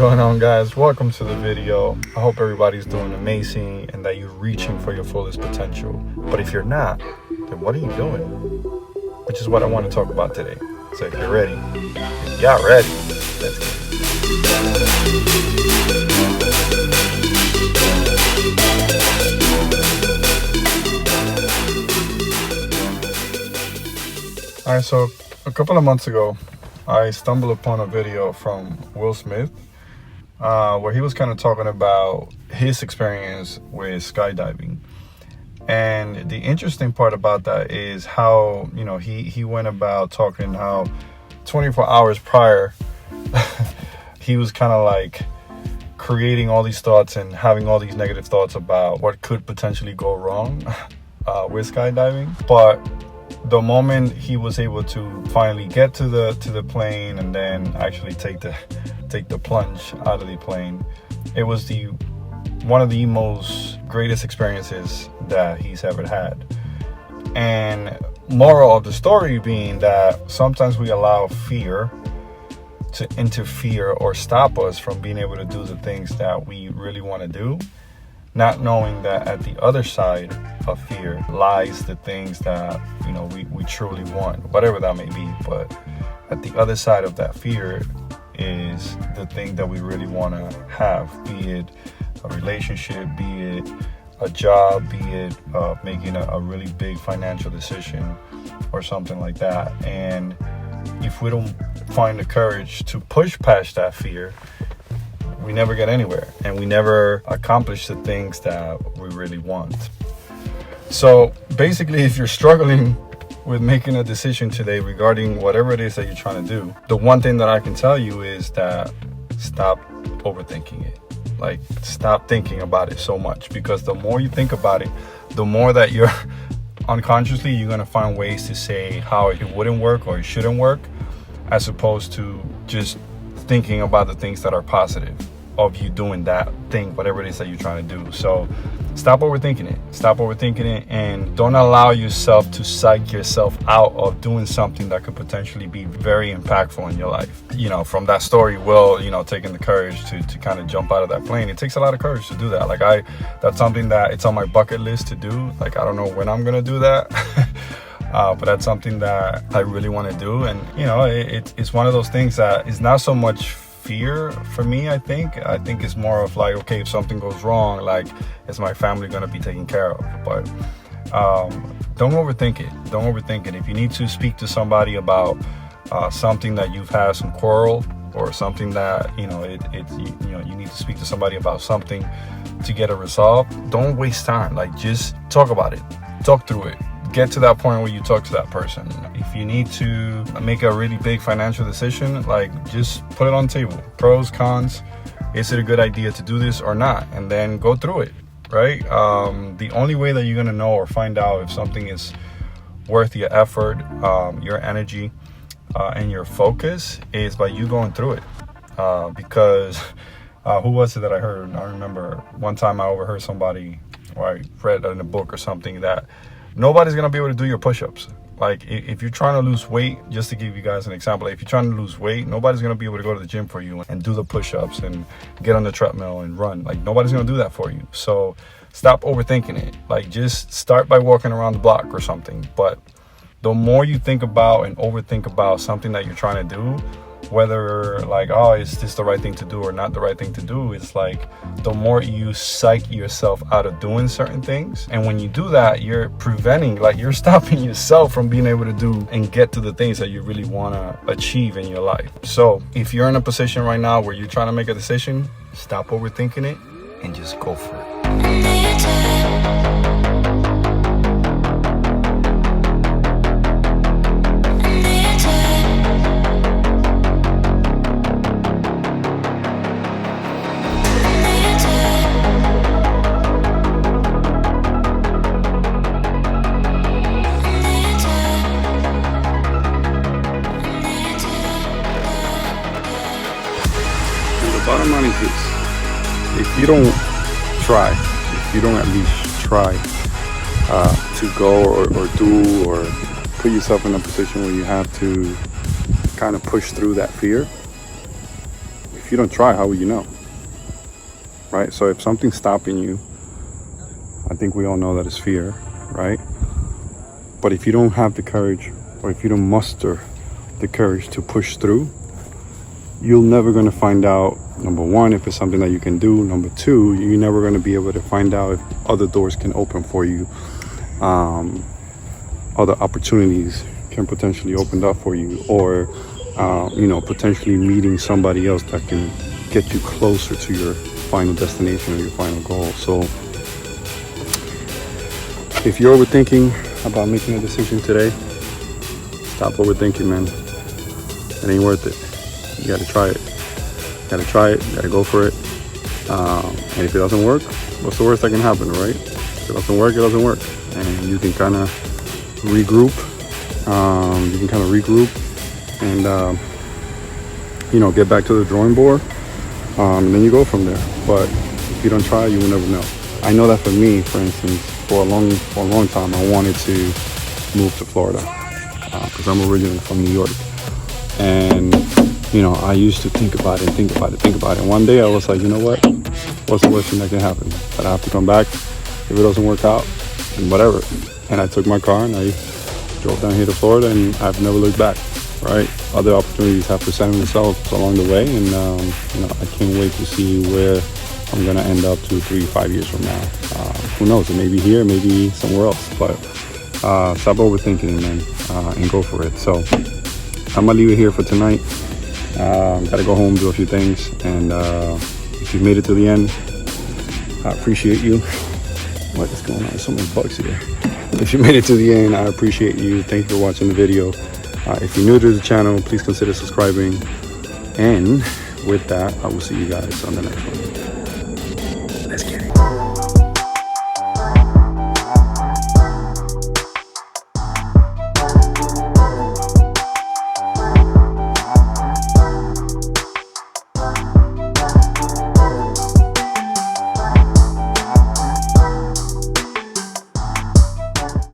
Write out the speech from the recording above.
going on, guys? Welcome to the video. I hope everybody's doing amazing and that you're reaching for your fullest potential. But if you're not, then what are you doing? Which is what I want to talk about today. So if you're ready, if y'all ready, let's get it. Alright, so a couple of months ago, I stumbled upon a video from Will Smith where he was kind of talking about his experience with skydiving. And the interesting part about that is how, he went about talking how 24 hours prior, he was kind of like creating all these thoughts and having all these negative thoughts about what could potentially go wrong with skydiving. But the moment he was able to finally get to the plane and then actually take the plunge out of the plane, it was one of the most greatest experiences that he's ever had. And moral of the story being that sometimes we allow fear to interfere or stop us from being able to do the things that we really want to do, not knowing that at the other side of fear lies the things that we truly want, whatever that may be. But at the other side of that fear is the thing that we really want to have, be it a relationship, be it a job, be it making a really big financial decision or something like that. And if we don't find the courage to push past that fear, we never get anywhere and we never accomplish the things that we really want. So basically, if you're struggling with making a decision today regarding whatever it is that you're trying to do, the one thing that I can tell you is that stop overthinking it. Like, stop thinking about it so much, because the more you think about it, the more that you're unconsciously, you're going to find ways to say how it wouldn't work or it shouldn't work, as opposed to just thinking about the things that are positive of you doing that thing, whatever it is that you're trying to do. So stop overthinking it and don't allow yourself to psych yourself out of doing something that could potentially be very impactful in your life. From that story, Will, taking the courage to kind of jump out of that plane. It takes a lot of courage to do that. Like that's something that it's on my bucket list to do. Like, I don't know when I'm going to do that. But that's something that I really want to do. And, it's one of those things that is not so much fear for me. I think it's more of like, okay, if something goes wrong, like, is my family going to be taken care of? But don't overthink it. If you need to speak to somebody about something that you've had some quarrel, or something that you need to speak to somebody about something to get a resolve, don't waste time. Like, just talk about it, talk through it. Get to that point where you talk to that person. If you need to make a really big financial decision, like, just put it on the table. Pros, cons. Is it a good idea to do this or not? And then go through it, right? The only way that you're going to know or find out if something is worth your effort, your energy, and your focus is by you going through it. Because who was it that I heard? I remember one time I overheard somebody, or I read in a book or something, that nobody's going to be able to do your push-ups. Like, if you're trying to lose weight, just to give you guys an example, if you're trying to lose weight, nobody's going to be able to go to the gym for you and do the push-ups and get on the treadmill and run. Like, nobody's going to do that for you. So stop overthinking it. Like, just start by walking around the block or something. But the more you think about and overthink about something that you're trying to do, whether like, oh, is this the right thing to do or not the right thing to do, it's like the more you psych yourself out of doing certain things. And when you do that, you're you're stopping yourself from being able to do and get to the things that you really want to achieve in your life. So if you're in a position right now where you're trying to make a decision, stop overthinking it and just go for it. Bottom line is this: if you don't try, if you don't at least try to go or do or put yourself in a position where you have to kind of push through that fear, if you don't try, how will you know? Right? So if something's stopping you, I think we all know that it's fear, right? But if you don't have the courage, or if you don't muster the courage to push through, you're never going to find out, number one, if it's something that you can do. Number two, you're never going to be able to find out if other doors can open for you. Other opportunities can potentially open up for you, or potentially meeting somebody else that can get you closer to your final destination or your final goal. So if you're overthinking about making a decision today, stop overthinking, man. It ain't worth it. You gotta try it. You gotta go for it. And if it doesn't work, what's the worst that can happen, right? If it doesn't work, it doesn't work. And you can kind of regroup. And get back to the drawing board. And then you go from there. But if you don't try, you will never know. I know that for me, for instance, for a long time, I wanted to move to Florida because I'm originally from New York. And I used to think about it. And one day I was like, you know what? What's the worst thing that can happen? That I have to come back. If it doesn't work out, then whatever. And I took my car and I drove down here to Florida, and I've never looked back. Right? Other opportunities have presented themselves along the way, and I can't wait to see where I'm gonna end up 2, 3, 5 years from now. Who knows? It may be here, maybe somewhere else. But stop overthinking, man, and go for it. So I'm gonna leave it here for tonight. Gotta go home, do a few things, and if you've made it to the end, I appreciate you. What is going on? There's so many bugs here. If you made it to the end, I appreciate you. Thank you for watching the video. If you're new to the channel, please consider subscribing. And with that, I will see you guys on the next one.